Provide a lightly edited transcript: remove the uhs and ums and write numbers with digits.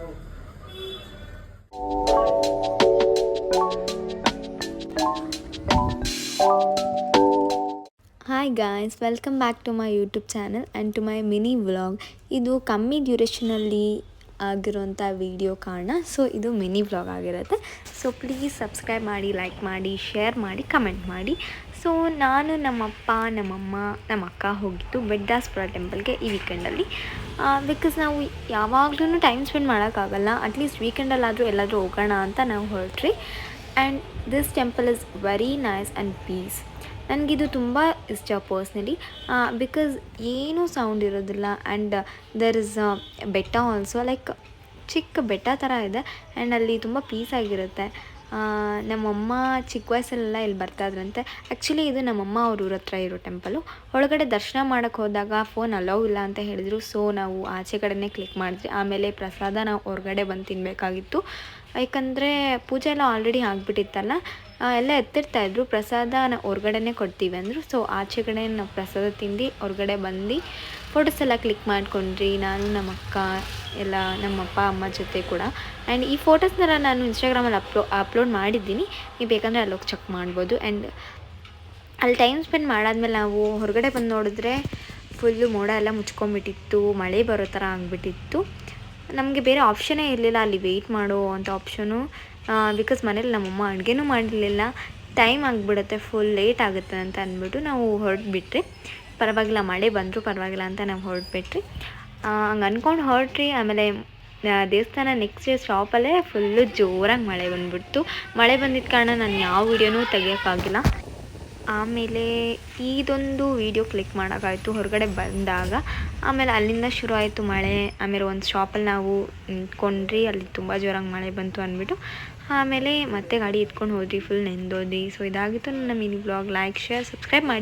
Hi guys, welcome back to my YouTube channel and to my mini vlog. ಇದು ಕಮ್ಮಿ ಡ್ಯೂರೇಷನಲ್ಲಿ ಆಗಿರೋಂಥ video ಕಾರಣ, ಸೊ ಇದು ಮಿನಿ ವ್ಲಾಗ್ ಆಗಿರುತ್ತೆ. ಸೊ ಪ್ಲೀಸ್ ಸಬ್ಸ್ಕ್ರೈಬ್ ಮಾಡಿ, ಲೈಕ್ ಮಾಡಿ, ಶೇರ್ ಮಾಡಿ, ಕಮೆಂಟ್ ಮಾಡಿ. ಸೊ ನಾನು ನಮ್ಮಪ್ಪ, ನಮ್ಮಮ್ಮ, ನಮ್ಮ ಅಕ್ಕ ಹೋಗಿದ್ದು ಬೆಡ್ದಾಸ್ಪುರ ಟೆಂಪಲ್ಗೆ ಈ ವೀಕೆಂಡಲ್ಲಿ. ಬಿಕಾಸ್ ನಾವು ಯಾವಾಗಲೂ ಟೈಮ್ ಸ್ಪೆಂಡ್ ಮಾಡೋಕ್ಕಾಗಲ್ಲ, ಅಟ್ಲೀಸ್ಟ್ ವೀಕೆಂಡಲ್ಲಾದರೂ ಎಲ್ಲಾದರೂ ಹೋಗೋಣ ಅಂತ ನಾವು ಹೊರಟ್ರಿ. And this temple is very nice and peace. ನನಗಿದು ತುಂಬ ಇಷ್ಟ ಪರ್ಸ್ನಲಿ, ಬಿಕಾಸ್ ಏನೂ ಸೌಂಡ್ ಇರೋದಿಲ್ಲ. ಆ್ಯಂಡ್ ದರ್ ಇಸ್ ಬೆಟ್ಟ ಆಲ್ಸೋ, ಲೈಕ್ ಚಿಕ್ಕ ಬೆಟ್ಟ ಥರ ಇದೆ. ಆ್ಯಂಡ್ ಅಲ್ಲಿ ತುಂಬ ಪೀಸಾಗಿರುತ್ತೆ. ನಮ್ಮಮ್ಮ ಚಿಕ್ಕ ವಯಸ್ಸಲ್ಲೆಲ್ಲ ಇಲ್ಲಿ ಬರ್ತಾಯಿದ್ರಂತೆ. ಆ್ಯಕ್ಚುಲಿ ಇದು ನಮ್ಮಮ್ಮ ಅವ್ರ ಊರ ಹತ್ರ ಇರೋ ಟೆಂಪಲು. ಒಳಗಡೆ ದರ್ಶನ ಮಾಡೋಕ್ಕೆ ಹೋದಾಗ ಫೋನ್ ಅಲೌ ಇಲ್ಲ ಅಂತ ಹೇಳಿದರು. ಸೊ ನಾವು ಆಚೆ ಕಡೆನೇ ಕ್ಲಿಕ್ ಮಾಡಿದ್ವಿ. ಆಮೇಲೆ ಪ್ರಸಾದ ನಾವು ಹೊರಗಡೆ ಬಂದು ತಿನ್ನಬೇಕಾಗಿತ್ತು, ಯಾಕಂದರೆ ಪೂಜೆ ಎಲ್ಲ ಆಲ್ರೆಡಿ ಆಗಿಬಿಟ್ಟಿತ್ತಲ್ಲ. ಎಲ್ಲ ಎತ್ತಿರ್ತಾಯಿದ್ರು, ಪ್ರಸಾದ ನಾವು ಹೊರಗಡೆನೇ ಕೊಡ್ತೀವಿ ಅಂದರು. ಸೊ ಆಚೆ ಕಡೆ ನಾವು ಪ್ರಸಾದ ತಿಂದು ಹೊರಗಡೆ ಬಂದು ಫೋಟೋಸ್ ಎಲ್ಲ ಕ್ಲಿಕ್ ಮಾಡ್ಕೊಂಡ್ರಿ, ನಾನು ನಮ್ಮ ಅಕ್ಕ ಎಲ್ಲ ನಮ್ಮಪ್ಪ ಅಮ್ಮ ಜೊತೆ ಕೂಡ. ಆ್ಯಂಡ್ ಈ ಫೋಟೋಸ್ನೆಲ್ಲ ನಾನು ಇನ್ಸ್ಟಾಗ್ರಾಮಲ್ಲಿ ಅಪ್ಲೋಡ್ ಮಾಡಿದ್ದೀನಿ, ನೀವು ಬೇಕಂದರೆ ಅಲ್ಲೋಗಿ ಚೆಕ್ ಮಾಡ್ಬೋದು. ಆ್ಯಂಡ್ ಅಲ್ಲಿ ಟೈಮ್ ಸ್ಪೆಂಡ್ ಮಾಡಾದ್ಮೇಲೆ ನಾವು ಹೊರಗಡೆ ಬಂದು ನೋಡಿದ್ರೆ ಫುಲ್ಲು ಮೋಡ ಎಲ್ಲ ಮುಚ್ಕೊಂಡ್ಬಿಟ್ಟಿತ್ತು, ಮಳೆ ಬರೋ ಥರ ಆಗಿಬಿಟ್ಟಿತ್ತು. ನಮಗೆ ಬೇರೆ ಆಪ್ಷನ್ನೇ ಇರಲಿಲ್ಲ ಅಲ್ಲಿ ವೆಯ್ಟ್ ಮಾಡೋ ಅಂಥ ಆಪ್ಷನು. ಬಿಕಾಸ್ ಮನೇಲಿ ನಮ್ಮಮ್ಮ ಅಡುಗೆನೂ ಮಾಡಿರಲಿಲ್ಲ, ಟೈಮ್ ಆಗಿಬಿಡುತ್ತೆ, ಫುಲ್ ಲೇಟ್ ಆಗುತ್ತೆ ಅಂತ ಅಂದ್ಬಿಟ್ಟು ನಾವು ಹೊರಟ್ಬಿಟ್ರಿ. ಪರವಾಗಿಲ್ಲ, ಮಳೆ ಬಂದರೂ ಪರವಾಗಿಲ್ಲ ಅಂತ ನಾವು ಹೊರಟ್ಬಿಟ್ರಿ. ಹಂಗೆ ಅಂದ್ಕೊಂಡು ಹೊರಟ್ರಿ. ಆಮೇಲೆ ದೇವಸ್ಥಾನ ನೆಕ್ಸ್ಟ್ ಡೇ ಶಾಪಲ್ಲೇ ಫುಲ್ಲು ಜೋರಾಗಿ ಮಳೆ ಬಂದುಬಿಡ್ತು. ಮಳೆ ಬಂದಿದ್ದ ಕಾರಣ ನಾನು ಯಾವ ವೀಡಿಯೋನೂ ತೆಗಿಯೋಕ್ಕಾಗಿಲ್ಲ. ಆಮೇಲೆ ಇದೊಂದು ವೀಡಿಯೋ ಕ್ಲಿಕ್ ಮಾಡೋಕ್ಕಾಯಿತು ಹೊರಗಡೆ ಬಂದಾಗ. ಆಮೇಲೆ ಅಲ್ಲಿಂದ ಶುರು ಆಯಿತು ಮಳೆ. ಆಮೇಲೆ ಒಂದು ಶಾಪಲ್ಲಿ ನಾವು ನಿಂತ್ಕೊಂಡ್ರಿ, ಅಲ್ಲಿ ತುಂಬ ಜೋರಾಗಿ ಮಳೆ ಬಂತು ಅಂದ್ಬಿಟ್ಟು. ಆಮೇಲೆ ಮತ್ತೆ ಗಾಡಿ ಎತ್ಕೊಂಡು ಹೋದ್ರಿ, ಫುಲ್ ನೆಂದೋದ್ರಿ. ಸೊ ಇದಾಗಿತ್ತು ನನ್ನ mini blog. Like, share, subscribe ಮಾಡಿ.